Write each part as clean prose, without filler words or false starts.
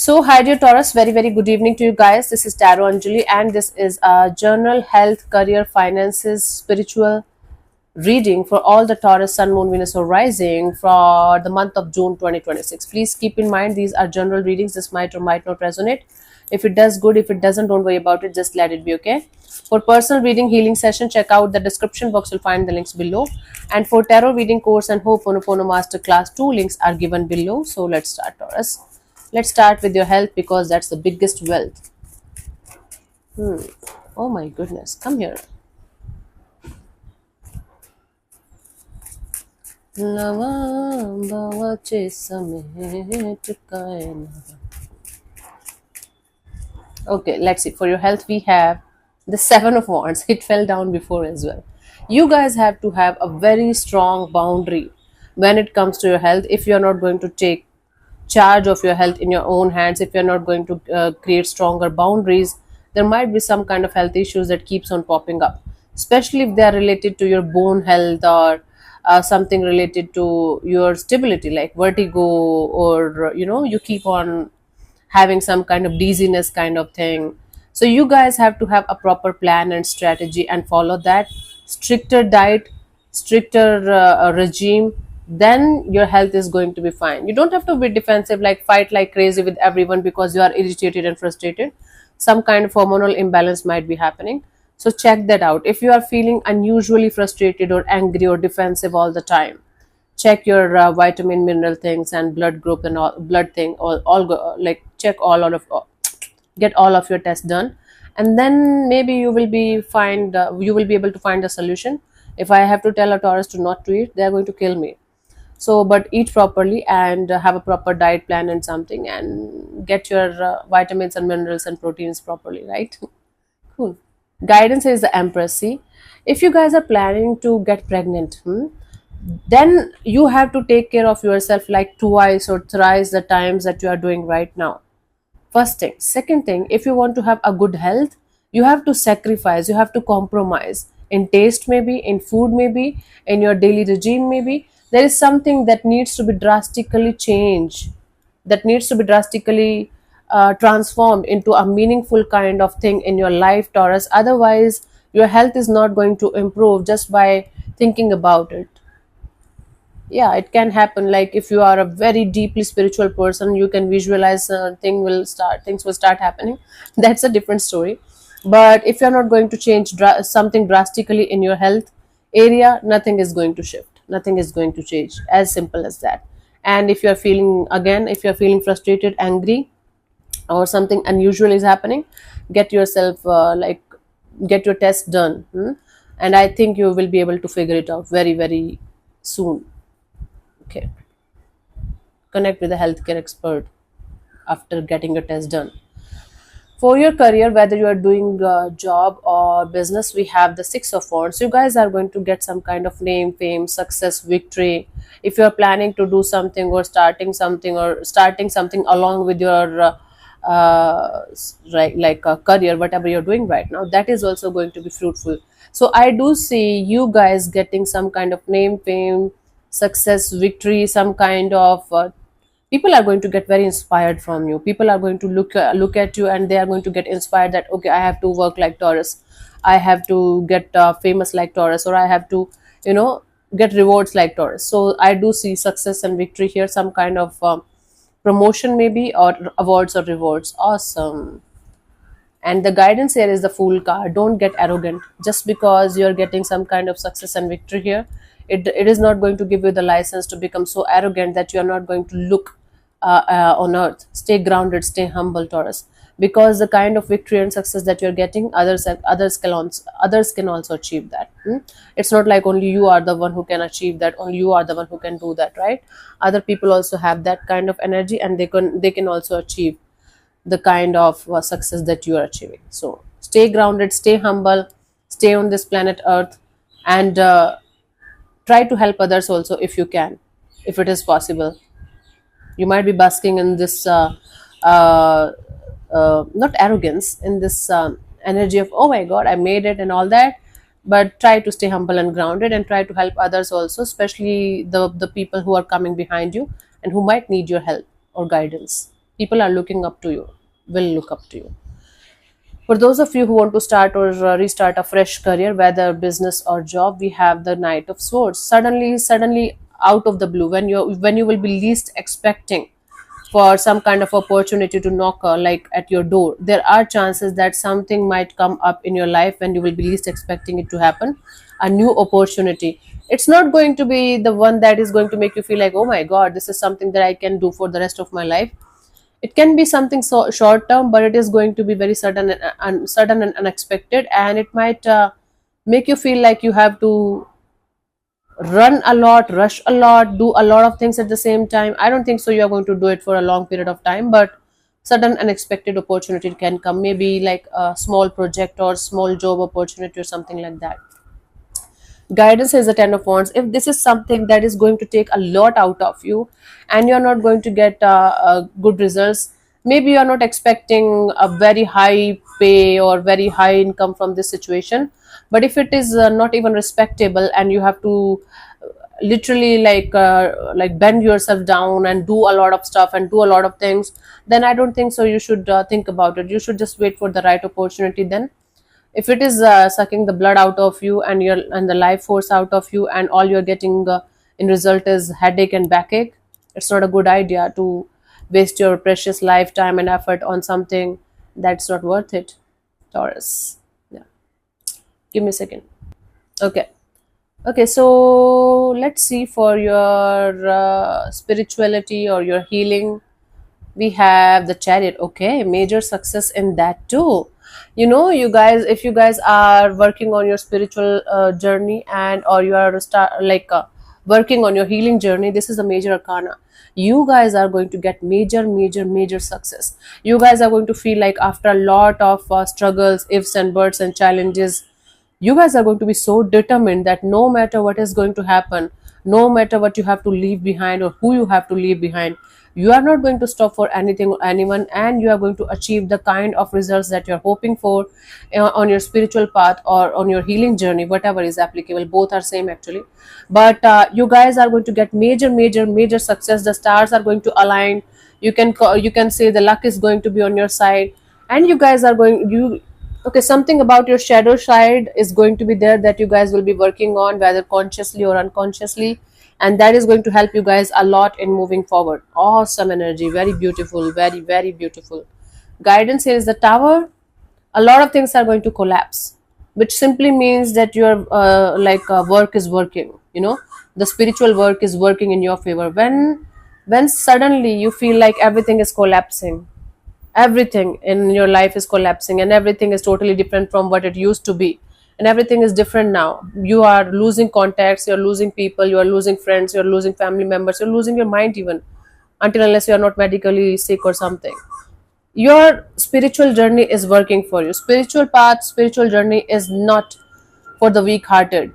So, hi dear Taurus, very good evening to you guys. This is Tarot Anjali, and this is a journal, health, career, finances, spiritual reading for all the Taurus, Sun, Moon, Venus, or Rising for the month of June 2026. Please keep in mind these are general readings. This might or might not resonate. If it does, good. If it doesn't, don't worry about it. Just let it be, okay? For personal reading, healing session, check out the description box. You'll find the links below. And for tarot reading course and Ho'oponopono Masterclass, 2 links are given below. So let's start, Taurus. Let's start with your health because that's the biggest wealth. Oh my goodness. Come here. Okay, let's see. For your health, we have the Seven of Wands. It fell down before as well. You guys have to have a very strong boundary when it comes to your health. If you're not going to take charge of your health in your own hands, if you're not going to create stronger boundaries, there might be some kind of health issues that keeps on popping up, especially if they are related to your bone health or something related to your stability like vertigo, or you keep on having some kind of dizziness kind of thing. So you guys have to have a proper plan and strategy and follow that stricter diet, stricter regime. Then your health is going to be fine. You don't have to be defensive, like fight like crazy with everyone because you are irritated and frustrated. Some kind of hormonal imbalance might be happening. So check that out. If you are feeling unusually frustrated or angry or defensive all the time, check your vitamin mineral things and blood group and all blood thing, all go, like check get all of your tests done, and then maybe you will be you will be able to find a solution. If I have to tell a Taurus to not to eat, they are going to kill me. So but eat properly and have a proper diet plan and something, and get your vitamins and minerals and proteins properly, right? Cool. Guidance is the Empress. See, if you guys are planning to get pregnant, then you have to take care of yourself like twice or thrice the times that you are doing right now. First thing. Second thing, if you want to have a good health, you have to sacrifice, you have to compromise in taste, maybe in food, maybe in your daily regime, maybe there is something that needs to be drastically changed, that needs to be drastically transformed into a meaningful kind of thing in your life, Taurus. Otherwise your health is not going to improve just by thinking about it. Yeah, it can happen. Like if you are a very deeply spiritual person, you can visualize things will start happening. That's a different story. But if you're not going to change something drastically in your health area, nothing is going to shift, nothing is going to change, as simple as that. And if you're feeling, again, if you're feeling frustrated, angry, or something unusual is happening, get yourself get your test done. And I think you will be able to figure it out very soon. Okay, connect with a healthcare expert after getting your test done. For your career, whether you are doing a job or business, we have the Six of Wands. You guys are going to get some kind of name, fame, success, victory. If you are planning to do something or starting something along with your right, like a career, whatever you're doing right now, that is also going to be fruitful. So I do see you guys getting some kind of name, fame, success, victory, some kind of people are going to get very inspired from you. People are going to look at you and they are going to get inspired that okay, I have to work like Taurus, I have to get famous like Taurus, or I have to you know get rewards like Taurus. So I do see success and victory here, some kind of promotion maybe, or awards or rewards. Awesome. And the guidance here is the Fool card. Don't get arrogant just because you're getting some kind of success and victory here. It is not going to give you the license to become so arrogant that you're not going to look on earth. Stay grounded, stay humble, Taurus, because the kind of victory and success that you're getting, others can also achieve that. It's not like only you are the one who can achieve that, only you are the one who can do that, right? Other people also have that kind of energy, and they can also achieve the kind of success that you are achieving. So stay grounded, stay humble, stay on this planet earth, and try to help others also if you can, if it is possible. You might be basking in this uh, not arrogance, in this energy of oh my god, I made it and all that. But try to stay humble and grounded, and try to help others also, especially the people who are coming behind you and who might need your help or guidance. People are looking up to you, will look up to you. For those of you who want to start or restart a fresh career, whether business or job, we have the Knight of Swords. Suddenly, out of the blue, when you will be least expecting for some kind of opportunity to knock like at your door, there are chances that something might come up in your life when you will be least expecting it to happen. A new opportunity. It's not going to be the one that is going to make you feel like, oh my God, this is something that I can do for the rest of my life. It can be something so short term, but it is going to be very sudden and unexpected, and it might make you feel like you have to run a lot, rush a lot, do a lot of things at the same time. I don't think so you are going to do it for a long period of time, but sudden unexpected opportunity can come, maybe like a small project or small job opportunity or something like that. Guidance is the 10 of wands. If this is something that is going to take a lot out of you and you're not going to get good results, maybe you're not expecting a very high pay or very high income from this situation, but if it is not even respectable and you have to literally like bend yourself down and do a lot of stuff and do a lot of things, then I don't think so you should think about it. You should just wait for the right opportunity. Then if it is sucking the blood out of you and the life force out of you, and all you're getting in result is headache and backache, it's not a good idea to waste your precious lifetime and effort on something that's not worth it. Taurus. Yeah, give me a second. Okay. Okay, so let's see for your spirituality or your healing. We have the Chariot. Okay, major success in that too. You know, you guys, if you guys are working on your spiritual journey, and or you are working on your healing journey, this is a major arcana. You guys are going to get major success. You guys are going to feel like after a lot of struggles, ifs and buts and challenges, you guys are going to be so determined that no matter what is going to happen, no matter what you have to leave behind or who you have to leave behind, you are not going to stop for anything or anyone, and you are going to achieve the kind of results that you're hoping for on your spiritual path or on your healing journey, whatever is applicable. Both are same actually, but you guys are going to get major success. The stars are going to align. You can say the luck is going to be on your side, and you guys are going you okay, something about your shadow side is going to be there that you guys will be working on, whether consciously or unconsciously, and that is going to help you guys a lot in moving forward. Awesome energy, very beautiful, very beautiful. Guidance here is the Tower. A lot of things are going to collapse, which simply means that your work is working, you know, the spiritual work is working in your favor. When suddenly you feel like everything is collapsing, everything in your life is collapsing, and everything is totally different from what it used to be, and everything is different now. You are losing contacts, you're losing people, you are losing friends, you're losing family members, you're losing your mind even, until unless you are not medically sick or something. Your spiritual journey is working for you. Spiritual path, spiritual journey is not for the weak hearted.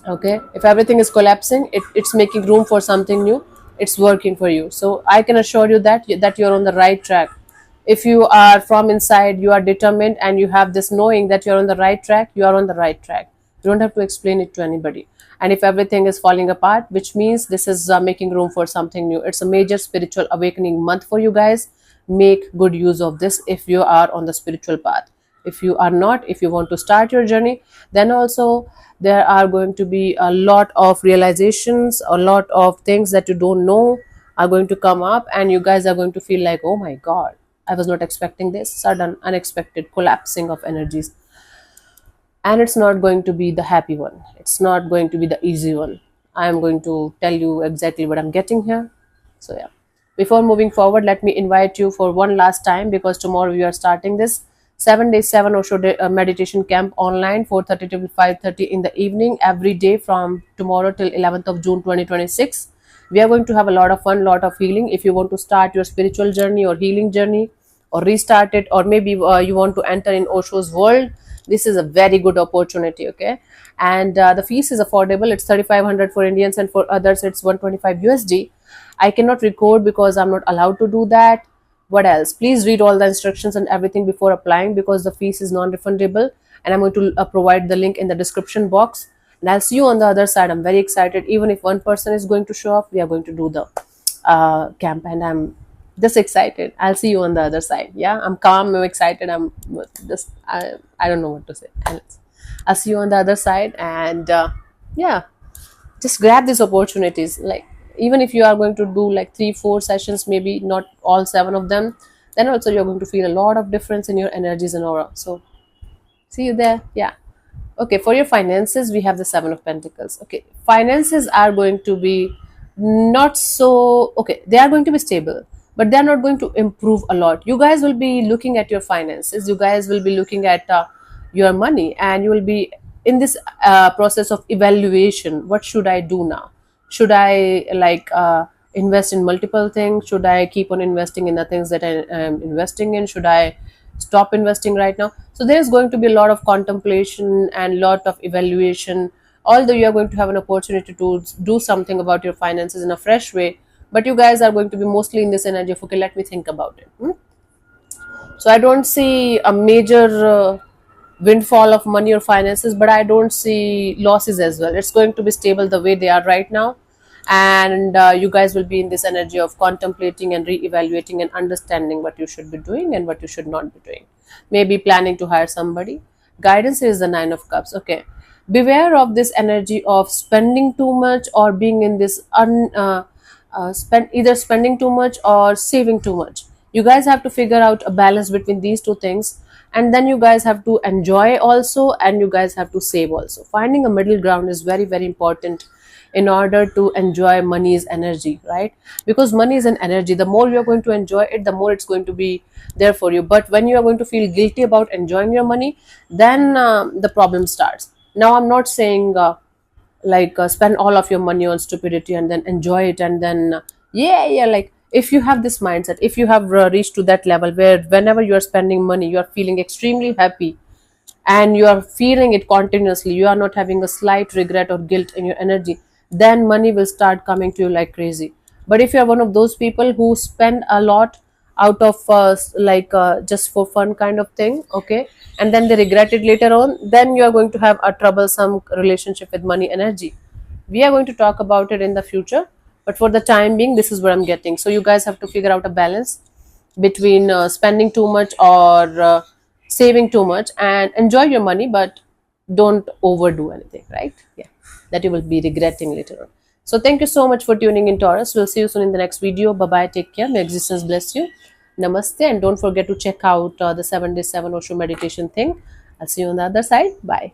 Okay, if everything is collapsing, it's making room for something new. It's working for you, so I can assure you that you're on the right track. If you are from inside, you are determined, and you have this knowing that you're on the right track, you are on the right track. You don't have to explain it to anybody. And if everything is falling apart, which means this is making room for something new. It's a major spiritual awakening month for you guys. Make good use of this if you are on the spiritual path. If you are not, if you want to start your journey, then also there are going to be a lot of realizations, a lot of things that you don't know are going to come up, and you guys are going to feel like, oh my God, I was not expecting this. Sudden unexpected collapsing of energies, and it's not going to be the happy one, it's not going to be the easy one. I am going to tell you exactly what I'm getting here. So yeah, before moving forward, let me invite you for one last time, because tomorrow we are starting this 7 days 7 Osho meditation camp online, 4:30 to 5:30 in the evening, every day from tomorrow till 11th of June 2026. We are going to have a lot of fun, lot of healing. If you want to start your spiritual journey or healing journey, or restart it, or maybe you want to enter in Osho's world, this is a very good opportunity. Okay, and the fees is affordable. It's 3,500 for Indians, and for others it's 125 USD. I cannot record because I'm not allowed to do that. What else? Please read all the instructions and everything before applying, because the fees is non-refundable, and I'm going to provide the link in the description box, and I'll see you on the other side. I'm very excited. Even if one person is going to show up, we are going to do the camp, and I'm Just excited. I'll see you on the other side. Yeah, I'm calm, I'm excited, I'm just I don't know what to say. I'll see you on the other side. And yeah, just grab these opportunities. Like, even if you are going to do like 3 4 sessions, maybe not all 7 of them, then also you're going to feel a lot of difference in your energies and aura. So see you there. Yeah. Okay, for your finances, we have the Seven of Pentacles. Okay, finances are going to be not so okay. They are going to be stable, but they are not going to improve a lot. You guys will be looking at your finances. You guys will be looking at your money, and you will be in this process of evaluation. What should I do now? Should I invest in multiple things? Should I keep on investing in the things that I am investing in? Should I stop investing right now? So there's going to be a lot of contemplation and lot of evaluation, although you are going to have an opportunity to do something about your finances in a fresh way. But you guys are going to be mostly in this energy of, okay, let me think about it. So I don't see a major windfall of money or finances, but I don't see losses as well. It's going to be stable the way they are right now. And you guys will be in this energy of contemplating and re-evaluating and understanding what you should be doing and what you should not be doing. Maybe planning to hire somebody. Guidance is the Nine of Cups. Okay, beware of this energy of spending too much or being in this either spending too much or saving too much. You guys have to figure out a balance between these two things, and then you guys have to enjoy also, and you guys have to save also. Finding a middle ground is very very important in order to enjoy money's energy, right? Because money is an energy. The more you're going to enjoy it, the more it's going to be there for you. But when you are going to feel guilty about enjoying your money, then the problem starts. Now I'm not saying spend all of your money on stupidity and then enjoy it, and then yeah, like, if you have this mindset, if you have reached to that level where whenever you are spending money you are feeling extremely happy and you are feeling it continuously, you are not having a slight regret or guilt in your energy, then money will start coming to you like crazy. But if you are one of those people who spend a lot out of just for fun kind of thing, okay, and then they regret it later on, then you are going to have a troublesome relationship with money energy. We are going to talk about it in the future, but for the time being, this is what I'm getting. So you guys have to figure out a balance between spending too much or saving too much, and enjoy your money, but don't overdo anything, right? Yeah, that you will be regretting later on. So thank you so much for tuning in, Taurus. We'll see you soon in the next video. Bye bye, take care, may existence bless you. Namaste, and don't forget to check out the 7 days 7 Osho meditation thing. I'll see you on the other side. Bye.